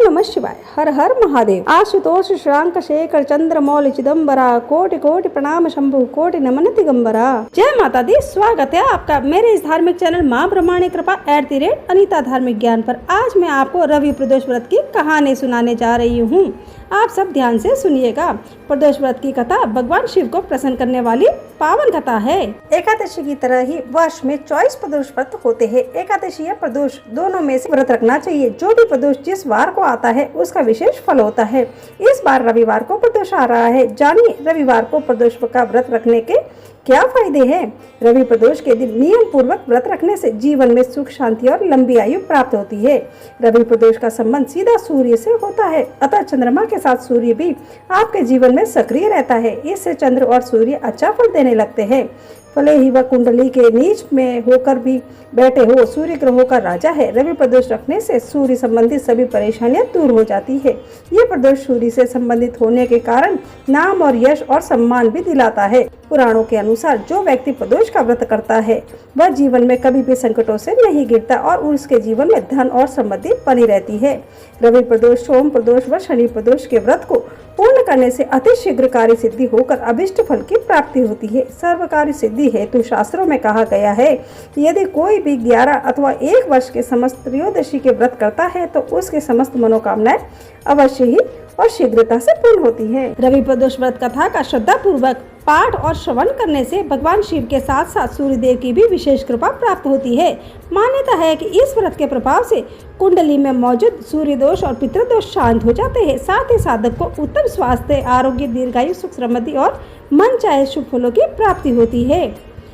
नमः शिवाय। हर हर महादेव। आशुतोष श्रांक शेखर चंद्र मौल चिदम्बरा, कोटि कोटि प्रणाम शंभु, कोटि नमन दिगंबरा। जय माता दी। स्वागत है आपका मेरे इस धार्मिक चैनल माँ ब्रह्माणी कृपा @अनीता धार्मिक ज्ञान पर। आज मैं आपको रवि प्रदोष व्रत की कहानी सुनाने जा रही हूँ। आप सब ध्यान से सुनिएगा। प्रदोष व्रत की कथा भगवान शिव को प्रसन्न करने वाली पावन कथा है। एकादशी की तरह ही वर्ष में 24 प्रदोष व्रत होते हैं। एकादशी या प्रदोष दोनों में से व्रत रखना चाहिए। जो भी प्रदोष जिस वार को आता है उसका विशेष फल होता है। इस बार रविवार को प्रदोष आ रहा है। जानिए रविवार को प्रदोष का व्रत रखने के क्या फायदे हैं। रवि प्रदोष के दिन नियम पूर्वक व्रत रखने से जीवन में सुख शांति और लंबी आयु प्राप्त होती है। रवि प्रदोष का संबंध सीधा सूर्य से होता है, अतः चंद्रमा के साथ सूर्य भी आपके जीवन में सक्रिय रहता है। इससे चंद्र और सूर्य अच्छा फल देने लगते हैं। भले ही वह कुंडली के नीच में होकर भी बैठे हो, सूर्य ग्रहों का राजा है। रवि प्रदोष रखने से सूर्य संबंधित सभी परेशानियां दूर हो जाती है। ये प्रदोष सूर्य से संबंधित होने के कारण नाम और यश और सम्मान भी दिलाता है। पुराणों के अनुसार जो व्यक्ति प्रदोष का व्रत करता है वह जीवन में कभी भी संकटों से नहीं गिरता और उसके जीवन में धन और समृद्धि बनी रहती है। रवि प्रदोष, सोम प्रदोष व शनि प्रदोष के व्रत को पूर्ण करने से अति शीघ्र कार्य सिद्धि होकर अभिष्ट फल की प्राप्ति होती है। सर्व कार्य सिद्धि हेतु शास्त्रों में कहा गया है कि यदि कोई भी 11 अथवा 1 वर्ष के समस्त त्रयोदशी के व्रत करता है तो उसके समस्त मनोकामनाएं अवश्य ही और शीघ्रता से पूर्ण होती है। रवि प्रदोष व्रत कथा का श्रद्धा पूर्वक पाठ और श्रवण करने से भगवान शिव के साथ साथ सूर्यदेव की भी विशेष कृपा प्राप्त होती है। मान्यता है कि इस व्रत के प्रभाव से कुंडली में मौजूद सूर्य दोष और पितृदोष शांत हो जाते हैं। साथ ही साधक को उत्तम स्वास्थ्य, आरोग्य, दीर्घायु, सुख समृद्धि और मन चाहे शुभ फलों की प्राप्ति होती है।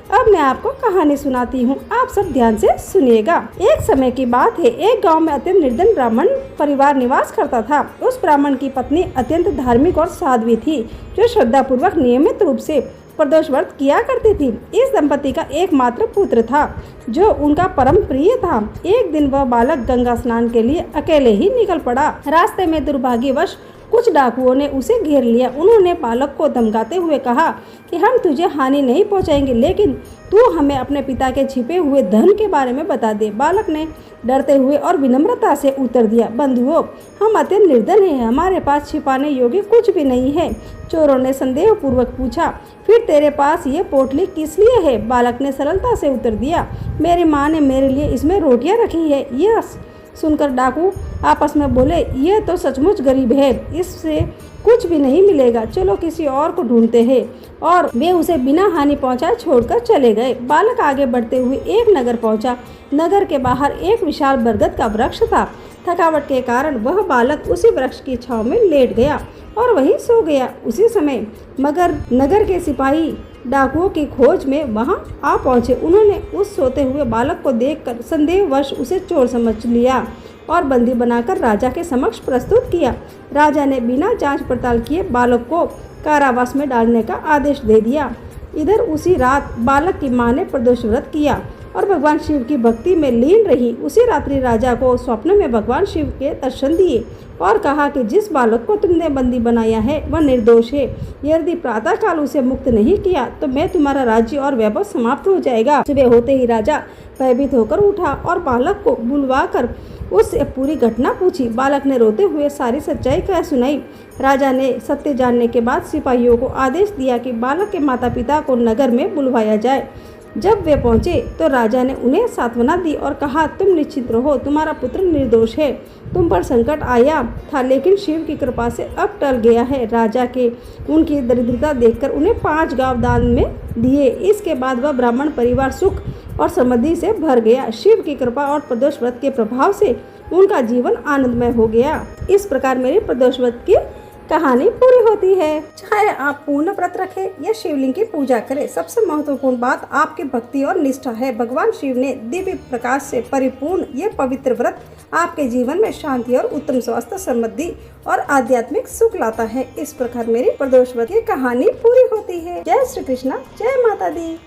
अब मैं आपको कहानी सुनाती हूँ, आप सब ध्यान से सुनिएगा। एक समय की बात है, एक गांव में अत्यंत निर्धन ब्राह्मण परिवार निवास करता था। उस ब्राह्मण की पत्नी अत्यंत धार्मिक और साध्वी थी, जो श्रद्धा पूर्वक नियमित रूप से प्रदोष व्रत किया करती थी। इस दंपति का एकमात्र पुत्र था, जो उनका परम प्रिय था। एक दिन वह बालक गंगा स्नान के लिए अकेले ही निकल पड़ा। रास्ते में दुर्भाग्यवश कुछ डाकुओं ने उसे घेर लिया। उन्होंने बालक को धमकाते हुए कहा कि हम तुझे हानि नहीं पहुंचाएंगे, लेकिन तू हमें अपने पिता के छिपे हुए धन के बारे में बता दे। बालक ने डरते हुए और विनम्रता से उत्तर दिया, बंधुओं, हम अत्यंत निर्धन हैं, हमारे पास छिपाने योग्य कुछ भी नहीं है। चोरों ने संदेह पूर्वक पूछा, फिर तेरे पास ये पोटली किस लिए है? बालक ने सरलता से उत्तर दिया, मेरी माँ ने मेरे लिए इसमें रोटियां रखी है। यह सुनकर डाकू आपस में बोले, यह तो सचमुच गरीब है, इससे कुछ भी नहीं मिलेगा, चलो किसी और को ढूंढते हैं। और वे उसे बिना हानि पहुंचाए छोड़कर चले गए। बालक आगे बढ़ते हुए एक नगर पहुंचा। नगर के बाहर एक विशाल बरगद का वृक्ष था। थकावट के कारण वह बालक उसी वृक्ष की छांव में लेट गया और वहीं सो गया। उसी समय मगर नगर के सिपाही डाकुओं की खोज में वहां आ पहुंचे। उन्होंने उस सोते हुए बालक को देखकर संदेहवश उसे चोर समझ लिया और बंदी बनाकर राजा के समक्ष प्रस्तुत किया। राजा ने बिना जांच पड़ताल किए बालक को कारावास में डालने का आदेश दे दिया। इधर उसी रात बालक की मां ने प्रदोष व्रत किया और भगवान शिव की भक्ति में लीन रही। उसी रात्रि राजा को स्वप्न में भगवान शिव के दर्शन दिए और कहा कि जिस बालक को तुमने बंदी बनाया है वह निर्दोष है। यदि प्रातः काल उसे मुक्त नहीं किया तो मैं तुम्हारा राज्य और वैभव समाप्त हो जाएगा। सुबह होते ही राजा भयभीत होकर उठा और बालक को बुलवाकर उससे पूरी घटना पूछी। बालक ने रोते हुए सारी सच्चाई कह सुनाई। राजा ने सत्य जानने के बाद सिपाहियों को आदेश दिया कि बालक के माता पिता को नगर में बुलवाया जाए। जब वे पहुंचे तो राजा ने उन्हें सांत्वना दी और कहा, तुम निश्चिंत रहो, तुम्हारा पुत्र निर्दोष है। तुम पर संकट आया था लेकिन शिव की कृपा से अब टल गया है। राजा के उनकी दरिद्रता देखकर उन्हें 5 गांव दान में दिए। इसके बाद वह ब्राह्मण परिवार सुख और समृद्धि से भर गया। शिव की कृपा और प्रदोष व्रत के प्रभाव से उनका जीवन आनंदमय हो गया। इस प्रकार मेरी प्रदोष व्रत की कहानी पूरी होती है। चाहे आप पूर्ण व्रत रखें या शिवलिंग की पूजा करें, सबसे महत्वपूर्ण बात आपकी भक्ति और निष्ठा है। भगवान शिव ने दिव्य प्रकाश से परिपूर्ण ये पवित्र व्रत आपके जीवन में शांति और उत्तम स्वास्थ्य, समृद्धि और आध्यात्मिक सुख लाता है। इस प्रकार मेरी प्रदोष व्रत की कहानी पूरी होती है। जय श्री कृष्णा, जय माता दी।